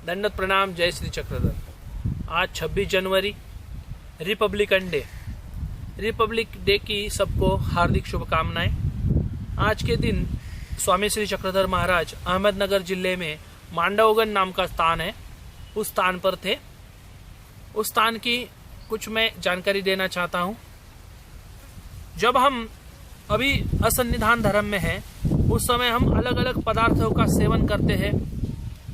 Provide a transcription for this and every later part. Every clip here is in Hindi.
दंडवत प्रणाम। जय श्री चक्रधर। आज 26 जनवरी रिपब्लिकन डे। रिपब्लिक डे की सबको हार्दिक शुभकामनाएं। आज के दिन स्वामी श्री चक्रधर महाराज अहमदनगर जिले में मांडवगन नाम का स्थान है, उस स्थान पर थे। उस स्थान की कुछ मैं जानकारी देना चाहता हूं। जब हम अभी असन्निधान धर्म में हैं, उस समय हम अलग अलग पदार्थों का सेवन करते हैं,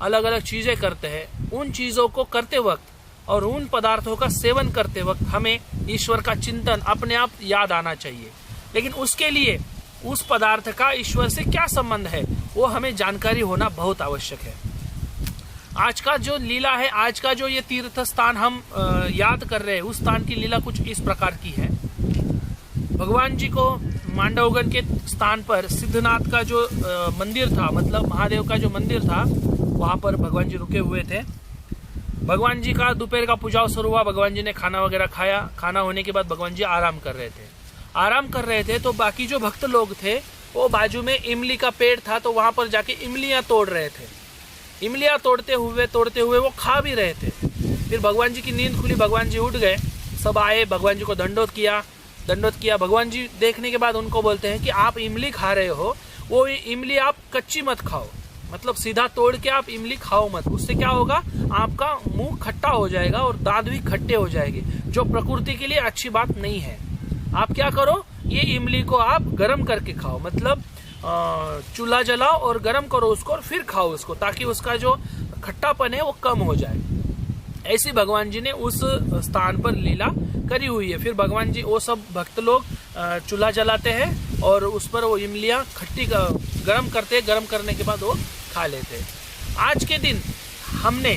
अलग अलग चीजें करते हैं। उन चीजों को करते वक्त और उन पदार्थों का सेवन करते वक्त हमें ईश्वर का चिंतन अपने आप याद आना चाहिए। लेकिन उसके लिए उस पदार्थ का ईश्वर से क्या संबंध है, वो हमें जानकारी होना बहुत आवश्यक है। आज का जो लीला है, आज का जो ये तीर्थ स्थान हम याद कर रहे हैं, उस स्थान की लीला कुछ इस प्रकार की है। भगवान जी को मांडवगन के स्थान पर सिद्धनाथ का जो मंदिर था, मतलब महादेव का जो मंदिर था, वहां पर भगवान जी रुके हुए थे। भगवान जी का दोपहर का पूजा शुरू हुआ, भगवान जी ने खाना वगैरह खाया। खाना होने के बाद भगवान जी आराम कर रहे थे। तो बाकी जो भक्त लोग थे वो बाजू में इमली का पेड़ था, तो वहां पर जाके इमलियां तोड़ रहे थे। इमलियां तोड़ते हुए वो खा भी रहे थे। फिर भगवान जी की नींद खुली, भगवान जी उठ गए। सब आए, भगवान जी को दंडोत किया। भगवान जी देखने के बाद उनको बोलते हैं कि आप इमली खा रहे हो, वो इमली आप कच्ची मत खाओ, मतलब सीधा तोड़ के आप इमली खाओ मत। उससे क्या होगा, आपका मुंह खट्टा हो जाएगा और दांत भी खट्टे हो जाएंगे, जो प्रकृति के लिए अच्छी बात नहीं है। आप क्या करो, ये इमली को आप गर्म करके खाओ, मतलब चूल्हा जलाओ और गर्म करो उसको और फिर खाओ उसको, ताकि उसका जो खट्टापन है वो कम हो जाए। ऐसी भगवान जी ने उस स्थान पर लीला करी हुई है। फिर भगवान जी, वो सब भक्त लोग चूल्हा जलाते हैं और उस पर वो इमलियां खट्टी गर्म करते हैं। गर्म करने के बाद वो खा लेते हैं। आज के दिन हमने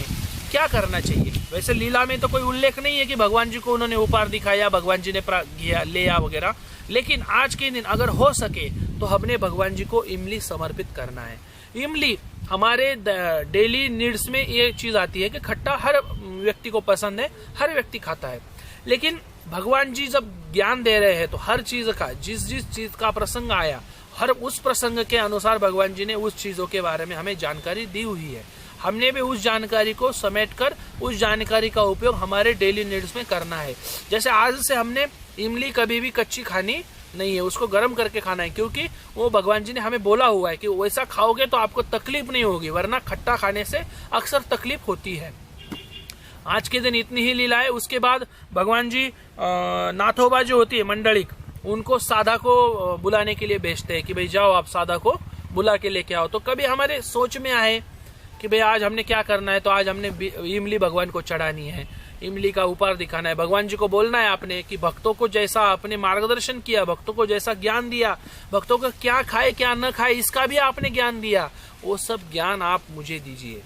क्या करना चाहिए? वैसे लीला में तो कोई उल्लेख नहीं है कि भगवान जी को उन्होंने उपहार दिखाया, भगवान जी ने लिया वगैरह। लेकिन आज के दिन अगर हो सके तो हमने भगवान जी को इमली समर्पित करना है। इमली हमारे डेली नीड्स में ये चीज आती है कि खट्टा हर व्यक्ति को पसंद है, हर व्यक्ति खाता है। लेकिन भगवान जी जब ज्ञान दे रहे हैं तो हर चीज का, जिस चीज का प्रसंग आया, हर उस प्रसंग के अनुसार भगवान जी ने उस चीजों के बारे में हमें जानकारी दी हुई है। हमने भी उस जानकारी को समेटकर उस जानकारी का उपयोग हमारे डेली नीड्स में करना है। जैसे आज से हमने इमली कभी भी कच्ची खानी नहीं है, उसको गर्म करके खाना है, क्योंकि वो भगवान जी ने हमें बोला हुआ है कि वैसा खाओगे तो आपको तकलीफ नहीं होगी, वरना खट्टा खाने से अक्सर तकलीफ होती है। आज के दिन इतनी ही लीला है। उसके बाद भगवान जी नाथोबा जो होती है मंडलिक, उनको साधा को बुलाने के लिए भेजते हैं कि भाई जाओ आप साधा को बुला के लेके आओ। तो कभी हमारे सोच में आए कि भाई आज हमने क्या करना है, तो आज हमने इमली भगवान को चढ़ानी है, इमली का उपहार दिखाना है। भगवान जी को बोलना है आपने कि भक्तों को जैसा आपने मार्गदर्शन किया, भक्तों को जैसा ज्ञान दिया, भक्तों को क्या खाए क्या न खाए इसका भी आपने ज्ञान दिया, वो सब ज्ञान आप मुझे दीजिए।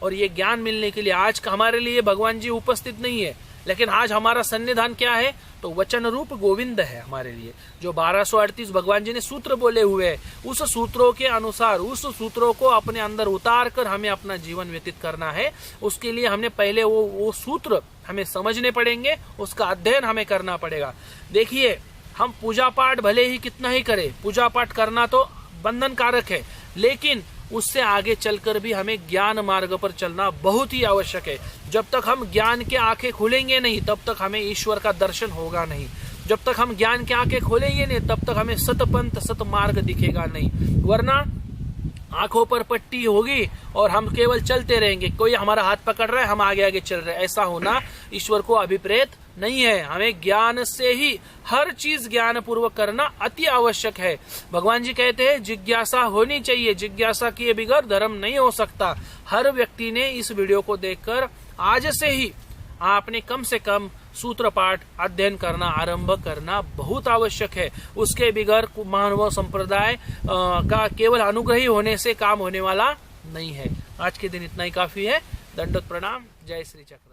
और ये ज्ञान मिलने के लिए आज हमारे लिए भगवान जी उपस्थित नहीं है, लेकिन आज हमारा सन्निधान क्या है, तो वचन रूप गोविंद है हमारे लिए। जो 1238 भगवान जी ने सूत्र बोले हुए हैं, उस सूत्रों के अनुसार, उस सूत्रों को अपने अंदर उतार कर हमें अपना जीवन व्यतीत करना है। उसके लिए हमने पहले वो सूत्र हमें समझने पड़ेंगे, उसका अध्ययन हमें करना पड़ेगा। देखिए, हम पूजा पाठ भले ही कितना ही करें, पूजा पाठ करना तो बंधनकारक है, लेकिन उससे आगे चलकर भी हमें ज्ञान मार्ग पर चलना बहुत ही आवश्यक है। जब तक हम ज्ञान के आंखें खोलेंगे नहीं, तब तक हमें ईश्वर का दर्शन होगा नहीं। जब तक हम ज्ञान के आंखें खोलेंगे नहीं, तब तक हमें सतपंथ सत मार्ग दिखेगा नहीं। वरना आंखों पर पट्टी होगी और हम केवल चलते रहेंगे, कोई हमारा हाथ पकड़ रहा है, हम आगे आगे चल रहे हैं। ऐसा होना ईश्वर को अभिप्रेत नहीं है। हमें ज्ञान से ही हर चीज ज्ञान पूर्वक करना अति आवश्यक है। भगवान जी कहते हैं जिज्ञासा होनी चाहिए, जिज्ञासा किए बगैर धर्म नहीं हो सकता। हर व्यक्ति ने इस वीडियो को देखकर आज से ही आपने कम से कम सूत्र पाठ अध्ययन करना आरंभ करना बहुत आवश्यक है। उसके बगैर मानव संप्रदाय का केवल अनुग्रही होने से काम होने वाला नहीं है। आज के दिन इतना ही काफी है। दंडवत प्रणाम। जय श्री चक्रधर।